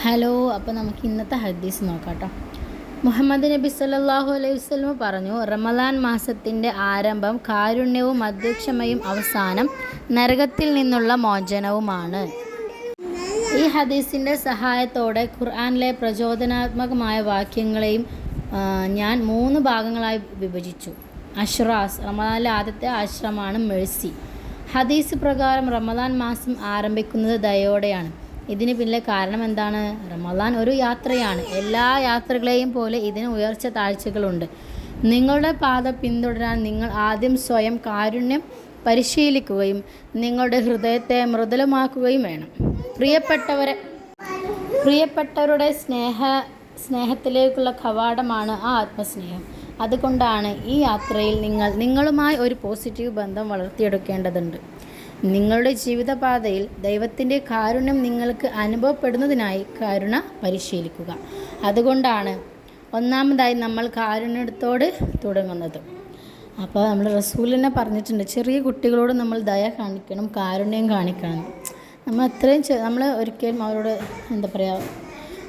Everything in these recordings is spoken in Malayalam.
ഹലോ, അപ്പോൾ നമുക്ക് ഇന്നത്തെ ഹദീസ് നോക്കാം കേട്ടോ. മുഹമ്മദ് നബി സല്ലല്ലാഹു അലൈഹി വസല്ലം പറഞ്ഞു, റമദാൻ മാസത്തിൻ്റെ ആരംഭം കാരുണ്യവും മധ്യക്ഷമയും അവസാനം നരകത്തിൽ നിന്നുള്ള മോചനവുമാണ്. ഈ ഹദീസിൻ്റെ സഹായത്തോടെ ഖുർആനിലെ പ്രചോദനാത്മകമായ വാക്യങ്ങളെയും ഞാൻ 3 ഭാഗങ്ങളായി വിഭജിച്ചു. അഷ്റാസ്, റമദാനിലെ ആദ്യത്തെ ആശ്രമാണ് മെഴ്സി. ഹദീസ് പ്രകാരം റമദാൻ മാസം ആരംഭിക്കുന്നത് ദയോടെയാണ്. ഇതിന് പിന്നിലെ കാരണം എന്താണ്? റമദാൻ ഒരു യാത്രയാണ്. എല്ലാ യാത്രകളെയും പോലെ ഇതിന് ഉയർച്ച താഴ്ചകളുണ്ട്. നിങ്ങളുടെ പാത പിന്തുടരാൻ നിങ്ങൾ ആദ്യം സ്വയം കാരുണ്യം പരിശീലിക്കുകയും നിങ്ങളുടെ ഹൃദയത്തെ മൃദുലമാക്കുകയും വേണം. പ്രിയപ്പെട്ടവരുടെ സ്നേഹത്തിലേക്കുള്ള കവാടമാണ് ആ ആത്മസ്നേഹം. അതുകൊണ്ടാണ് ഈ യാത്രയിൽ നിങ്ങളുമായി ഒരു പോസിറ്റീവ് ബന്ധം വളർത്തിയെടുക്കേണ്ടതുണ്ട്. നിങ്ങളുടെ ജീവിതപാതയിൽ ദൈവത്തിൻ്റെ കാരുണ്യം നിങ്ങൾക്ക് അനുഭവപ്പെടുന്നതിനായി കരുണ പരിശീലിക്കുക. അതുകൊണ്ടാണ് ഒന്നാമതായി നമ്മൾ കാരുണ്യത്തോട് തുടങ്ങുന്നത്. അപ്പോൾ നമ്മൾ റസൂലിനെ പറഞ്ഞിട്ടുണ്ട്, ചെറിയ കുട്ടികളോട് നമ്മൾ ദയ കാണിക്കണം, കാരുണ്യം കാണിക്കണം. നമ്മൾ ഒരിക്കലും അവരോട്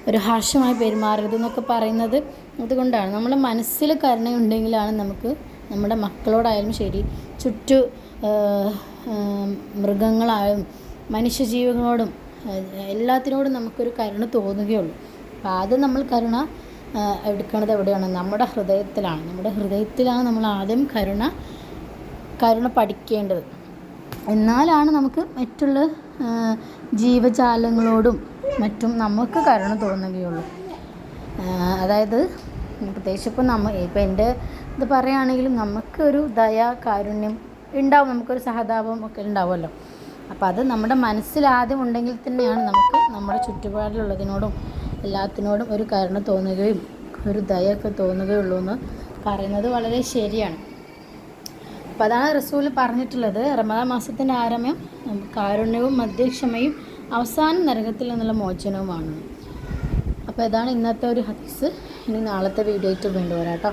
ഒരു ഹാർഷമായി പെരുമാറരുതെന്നൊക്കെ പറയുന്നത് അതുകൊണ്ടാണ്. നമ്മുടെ മനസ്സിൽ കരുണയുണ്ടെങ്കിലാണ് നമുക്ക് നമ്മുടെ മക്കളോടായാലും ശരി, മൃഗങ്ങളായും മനുഷ്യജീവികളോടും എല്ലാത്തിനോടും നമുക്കൊരു കരുണ തോന്നുകയുള്ളൂ. അപ്പോൾ ആദ്യം നമ്മൾ കരുണ എടുക്കുന്നത് എവിടെയാണ്? നമ്മുടെ ഹൃദയത്തിലാണ്. നമ്മുടെ ഹൃദയത്തിലാണ് നമ്മൾ ആദ്യം കരുണ പഠിക്കേണ്ടത്. എന്നാലാണ് നമുക്ക് മറ്റുള്ള ജീവജാലങ്ങളോടും മറ്റും നമുക്ക് കരുണ തോന്നുകയുള്ളൂ. അതായത് പ്രത്യേകിച്ച് ഇപ്പോൾ എൻ്റെ ഇത് പറയുകയാണെങ്കിലും നമുക്കൊരു ദയ, കാരുണ്യം ഉണ്ടാവും, നമുക്കൊരു സഹതാപം ഒക്കെ ഉണ്ടാവുമല്ലോ. അപ്പോൾ അത് നമ്മുടെ മനസ്സിലാദ്യം ഉണ്ടെങ്കിൽ തന്നെയാണ് നമുക്ക് നമ്മുടെ ചുറ്റുപാടിലുള്ളതിനോടും എല്ലാത്തിനോടും ഒരു കരുണ തോന്നുകയും ഒരു ദയൊക്കെ തോന്നുകയുള്ളൂ എന്ന് പറയുന്നത് വളരെ ശരിയാണ്. അപ്പോൾ അതാണ് റസൂൽ പറഞ്ഞിട്ടുള്ളത്. റമദാൻ മാസത്തിൻ്റെ ആരംഭം കാരുണ്യവും മധ്യക്ഷമയും അവസാനം നരകത്തിൽ നിന്നുള്ള മോചനവുമാണ്. അപ്പോൾ ഇതാണ് ഇന്നത്തെ ഒരു ഹദീസ്. ഇനി നാളത്തെ വീഡിയോ ആയിട്ട് വീണ്ടും വരാം കേട്ടോ.